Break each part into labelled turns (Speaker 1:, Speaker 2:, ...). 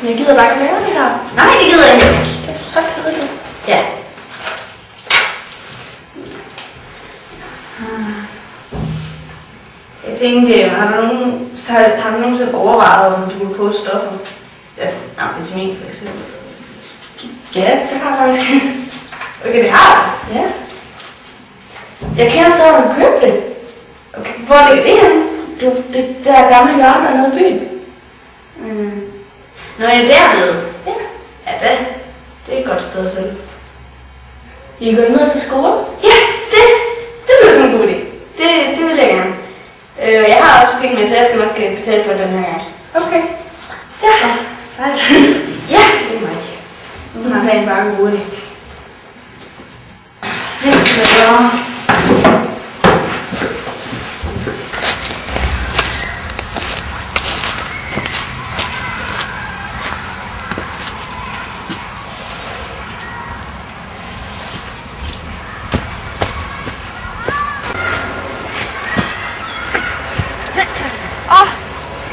Speaker 1: Men jeg gider bare ikke lave det her.
Speaker 2: Nej, det gider jeg heller ikke.
Speaker 1: Det er så kedeligt.
Speaker 2: Ja. Jeg tænkte, har du nogensinde overvejet, om du vil prøve stoffer? Altså, amfetamin for eksempel.
Speaker 1: Ja, det har jeg faktisk.
Speaker 2: Okay, det har du?
Speaker 1: Ja.
Speaker 2: Jeg kender så, at du købte det. Okay, hvor ligger det henne?
Speaker 1: Det der gamle hjørne dernede i byen.
Speaker 2: Nå, jeg er dernede.
Speaker 1: Ja.
Speaker 2: Ja, det er et godt sted selv.
Speaker 1: I går ned på skole?
Speaker 2: Ja, det bliver sådan en god idé. Det vil jeg gerne. Jeg har også penge med, så jeg skal nok betale for den her gang.
Speaker 1: Okay.
Speaker 2: Ja.
Speaker 1: Sejt.
Speaker 2: Ja, det er mig. Nu har dagen bare en god idé. Det skal jeg gøre.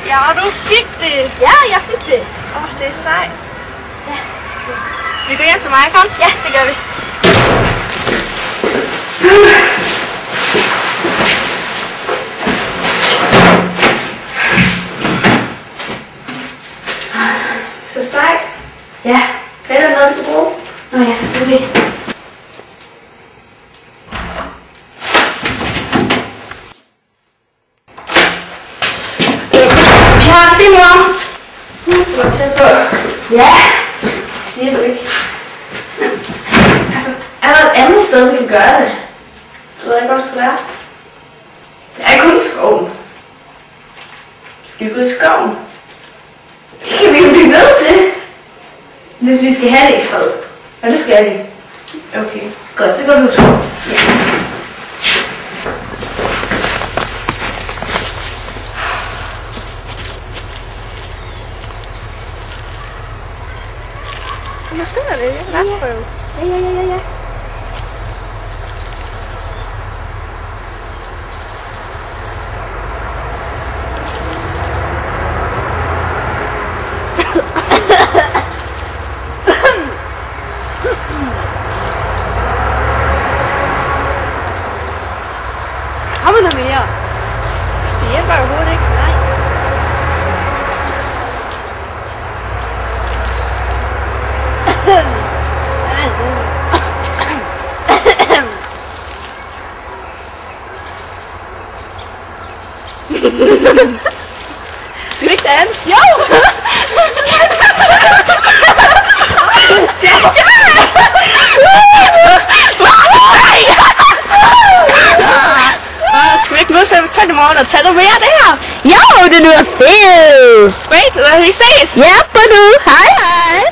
Speaker 1: Ja, du fik det.
Speaker 2: Ja, jeg fik det.
Speaker 1: Det er sejt.
Speaker 2: Ja.
Speaker 1: Vi går hjem til mig, kom?
Speaker 2: Ja, det gør vi.
Speaker 1: Så sejt.
Speaker 2: Ja.
Speaker 1: Er der noget, du kan bruge?
Speaker 2: Nå ja, selvfølgelig. Vi har en fin mor.
Speaker 1: Du var tæt på.
Speaker 2: Ja, det siger du ikke. Altså, er der et andet sted, vi kan gøre det?
Speaker 1: Du ved ikke, hvor det skulle være.
Speaker 2: Det er kun skoven. Skal vi gå i skoven? Det kan vi jo blive nødt til. Hvis vi skal have det i fred. Og det skal vi. Okay, godt, så går vi ud i skoven. Ja.
Speaker 1: Nu skynder det, jeg kan prøve.
Speaker 2: Ja.
Speaker 1: Kommer noget mere? Det hjælper overhovedet ikke. Nej. Skal vi ikke danse? Jo! Skal vi ikke mødes og tage i morgen og tage noget mere der?
Speaker 3: Jo, det lyder fedt!
Speaker 1: Great, lad os ses!
Speaker 3: Ja, på nu! Hej hej!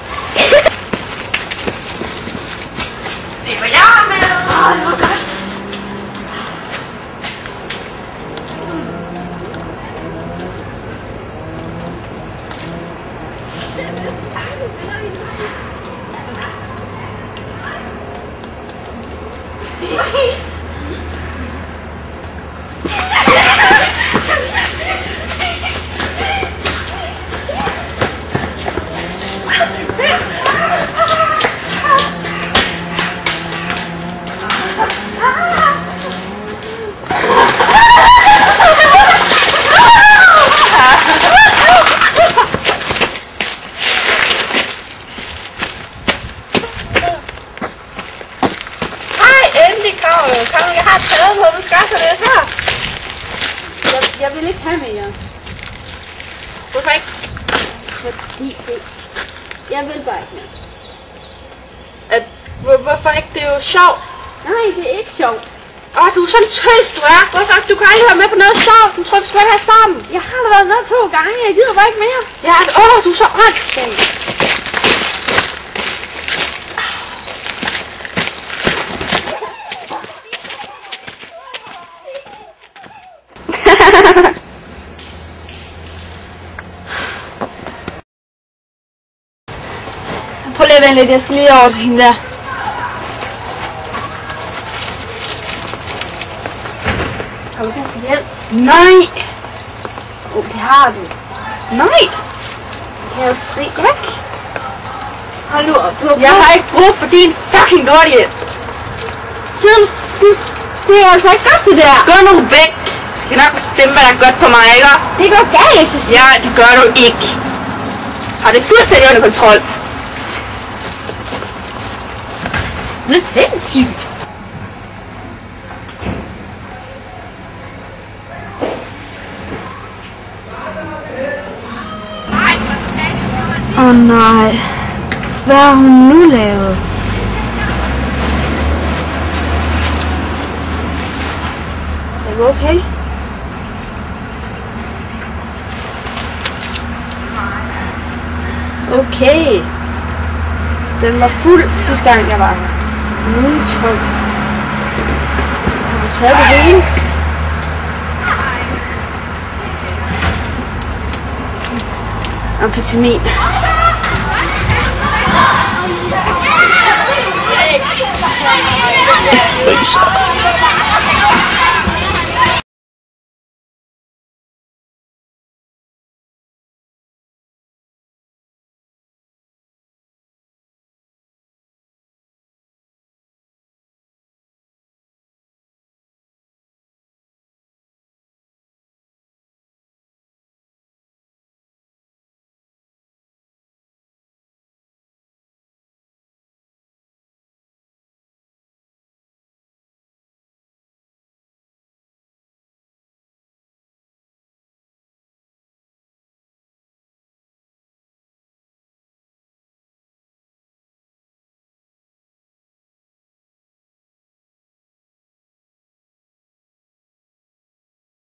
Speaker 1: Se hvad jeg har med!
Speaker 2: Det var godt.
Speaker 1: Kom, jeg har taget noget, du skal have det her.
Speaker 3: Jeg vil ikke have mere.
Speaker 1: Hvorfor ikke?
Speaker 3: Fordi det... Jeg vil bare ikke mere.
Speaker 1: Hvorfor ikke? Det er jo sjovt.
Speaker 3: Nej, det er ikke sjovt.
Speaker 1: Du er sådan tøs, du er. Hvorfor? Du kan aldrig være med på noget sjovt. Du tror, vi skal være her sammen.
Speaker 3: Jeg har da været med 2 gange. Jeg gider bare ikke mere.
Speaker 1: Ja, du er så åndssvag.
Speaker 3: Prøv lige at vente lidt. Jeg skal lige over til hende der.
Speaker 1: Har du brug for hjælp?
Speaker 3: Nej!
Speaker 1: Det har du.
Speaker 3: Nej! Kan jeg se? Gå væk. Hold nu op.
Speaker 1: Jeg har ikke brug for din fucking lorthjælp.
Speaker 3: Siden det er altså ikke godt det der.
Speaker 1: Gå nu væk. Jeg skal nok bestemme, hvad der er godt for mig, ikke?
Speaker 3: Det går galt til sidst.
Speaker 1: Ja, det gør du ikke. Har det fuldstændig under kontrol.
Speaker 3: Det er sindssygt. Åh nej. Hvad har hun nu lavet? Er du okay? Okay. Den var fuld sidste gang jeg var her. Nu er den tom. Har du taget det hele? Amfetamin. Jeg fryser.